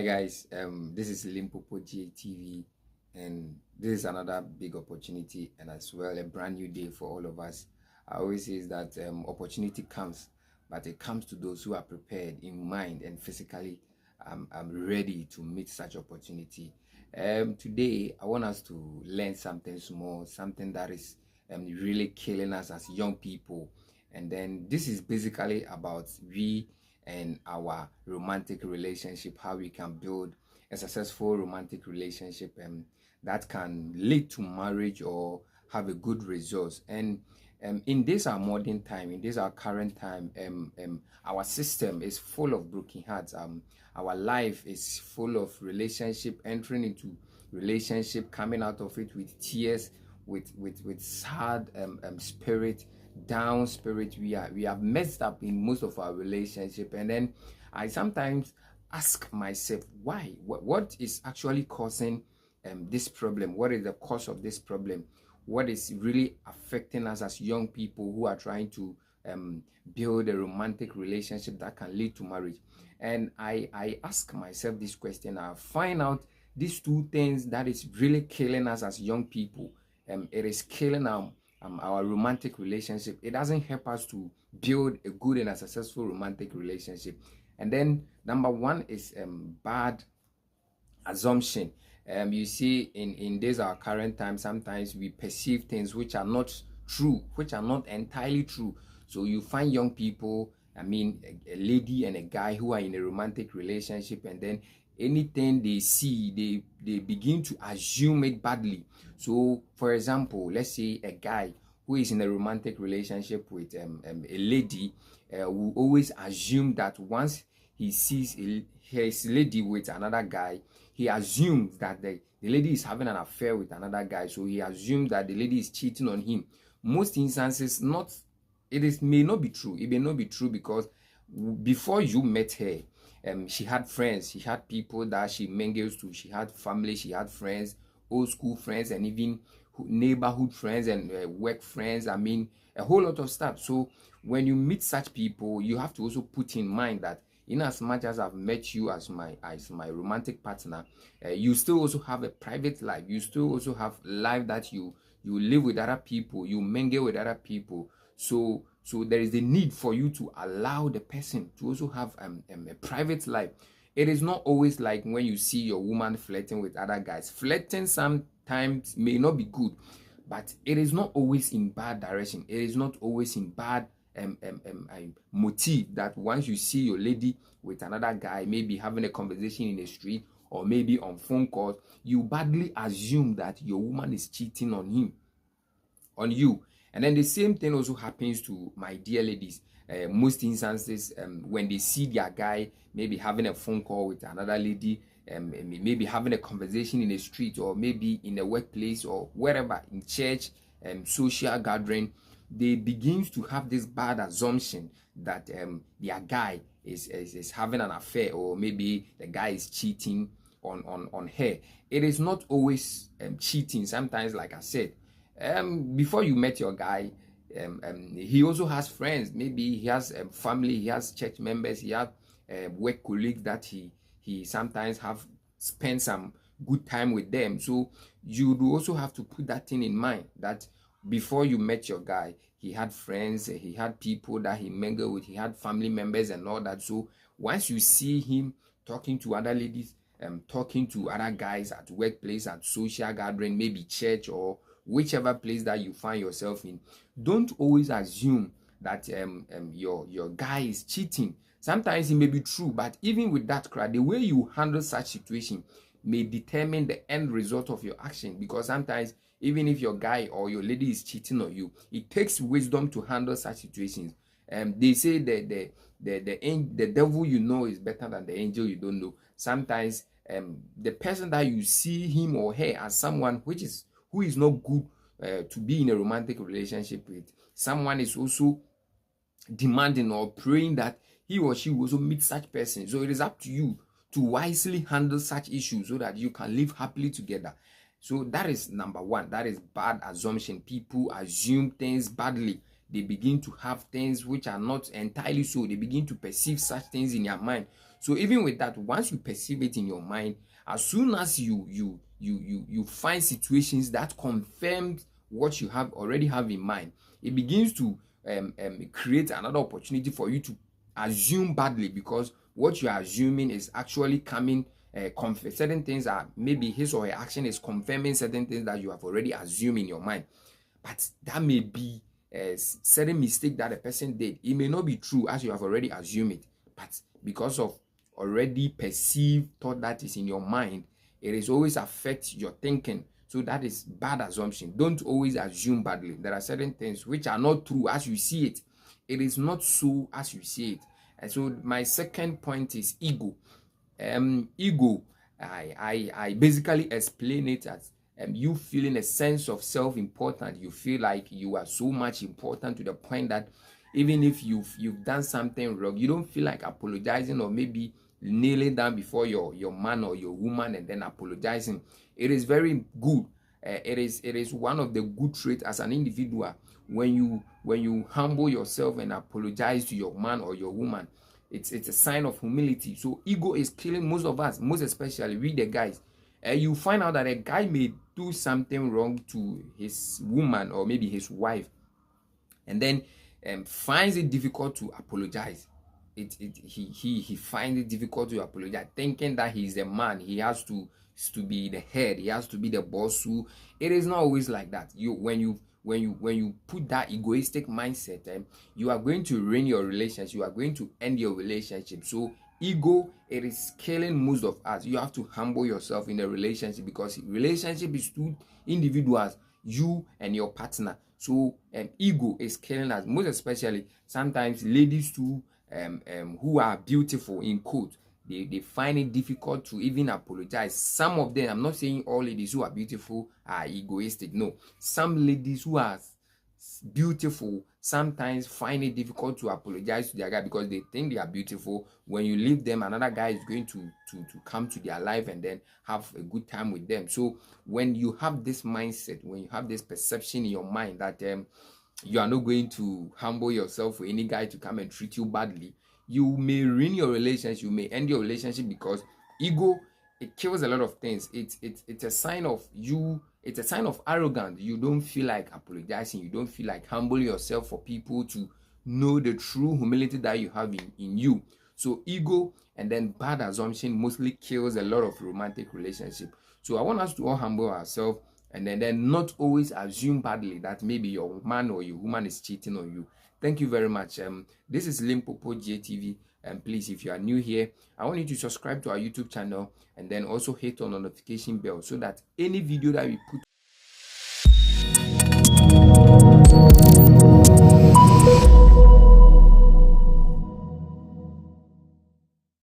guys, this is Limpopo GTV, and this is another big opportunity and as well a brand new day for all of us. I always say is that opportunity comes, but it comes to those who are prepared in mind and physically. I'm ready to meet such opportunity. Today I want us to learn something small, something that is really killing us as young people, and then this is basically about we and our romantic relationship, how we can build a successful romantic relationship that can lead to marriage or have a good results. And in this our modern time, in this our current time, our system is full of broken hearts. Our life is full of relationship, entering into relationship, coming out of it with tears, with sad spirit, down spirit. We have messed up in most of our relationship, and then I sometimes ask myself why. What is actually causing this problem? What is the cause of this problem? What is really affecting us as young people who are trying to build a romantic relationship that can lead to marriage? And I ask myself this question. I find out these two things that is really killing us as young people. It is killing our romantic relationship. It doesn't help us to build a good and a successful romantic relationship. And then number one is bad assumption. You see, in this our current time, sometimes we perceive things which are not true, which are not entirely true. So you find young people, I mean a lady and a guy who are in a romantic relationship, and then anything they see, they begin to assume it badly. So for example, let's say a guy who is in a romantic relationship with a lady will always assume that once he sees his lady with another guy, he assumes that the lady is having an affair with another guy. So he assumes that the lady is cheating on him. Most instances, may not be true. It may not be true because before you met her, she had friends, she had people that she mingles to, she had family, she had friends, old school friends, and even neighborhood friends and work friends. I mean, a whole lot of stuff. So when you meet such people, you have to also put in mind that in as much as I've met you as my romantic partner, you still also have a private life. You still also have life that you live with other people, you mingle with other people. So there is a need for you to allow the person to also have a private life. It is not always like when you see your woman flirting with other guys. Flirting sometimes may not be good, but it is not always in bad direction. It is not always in bad motive that once you see your lady with another guy, maybe having a conversation in the street or maybe on phone calls, you badly assume that your woman is cheating on you. And then the same thing also happens to my dear ladies. Most instances, when they see their guy maybe having a phone call with another lady, maybe having a conversation in the street or maybe in the workplace or wherever, in church, social gathering, they begin to have this bad assumption that their guy is having an affair, or maybe the guy is cheating on her. It is not always cheating. Sometimes, like I said, before you met your guy, he also has friends. Maybe he has family, he has church members, he has work colleagues that he sometimes have spent some good time with them. So you do also have to put that thing in mind, that before you met your guy, he had friends, he had people that he mingled with, he had family members and all that. So once you see him talking to other ladies, talking to other guys at workplace, at social gathering, maybe church or whichever place that you find yourself in, don't always assume that your guy is cheating. Sometimes it may be true, but even with that crowd, the way you handle such situation may determine the end result of your action. Because sometimes, even if your guy or your lady is cheating on you, it takes wisdom to handle such situations. They say that the devil you know is better than the angel you don't know. Sometimes the person that you see him or her as someone who is not good to be in a romantic relationship with, someone is also demanding or praying that he or she will also meet such person. So it is up to you to wisely handle such issues so that you can live happily together. So that is number one. That is bad assumption. People assume things badly. They begin to have things which are not entirely so. They begin to perceive such things in their mind. So even with that, once you perceive it in your mind, as soon as you find situations that confirm what you have already have in mind, it begins to create another opportunity for you to assume badly, because what you are assuming is actually coming certain things are, maybe his or her action is confirming certain things that you have already assumed in your mind. But that may be a certain mistake that a person did. It may not be true as you have already assumed it, but because of already perceived thought that is in your mind, it is always affects your thinking. So that is bad assumption. Don't always assume badly. There are certain things which are not true as you see it. It is not so as you see it. And so my second point is ego. Ego, I basically explain it as you feeling a sense of self-importance. You feel like you are so much important to the point that even if you've done something wrong, you don't feel like apologizing or maybe kneeling down before your man or your woman and then apologizing. It is very good. It is one of the good traits as an individual. When you humble yourself and apologize to your man or your woman, it's a sign of humility. So ego is killing most of us, most especially we the guys. You find out that a guy may do something wrong to his woman or maybe his wife, and then finds it difficult to apologize. He finds it difficult to apologize, thinking that he's the man, he has to be the head, he has to be the boss. Who it is not always like that. When you put that egoistic mindset, you are going to ruin your relationship, you are going to end your relationship. So ego, it is killing most of us. You have to humble yourself in a relationship, because relationship is two individuals, you and your partner. So ego is killing us, most especially sometimes ladies too, who are beautiful in quote, they find it difficult to even apologize. Some of them, I'm not saying all ladies who are beautiful are egoistic. No, some ladies who are beautiful sometimes find it difficult to apologize to their guy, because they think they are beautiful. When you leave them, another guy is going to come to their life and then have a good time with them. So when you have this mindset, when you have this perception in your mind that you are not going to humble yourself for any guy to come and treat you badly, you may ruin your relationship, you may end your relationship, because ego, it kills a lot of things. It's a sign of you, it's a sign of arrogance. You don't feel like apologizing, you don't feel like humbling yourself for people to know the true humility that you have in you. So ego and then bad assumption mostly kills a lot of romantic relationship. So I want us to all humble ourselves, and then not always assume badly that maybe your man or your woman is cheating on you. Thank you very much. This is Limpopo JTV, and please, if you are new here, I want you to subscribe to our YouTube channel and then also hit on the notification bell, so that any video that we put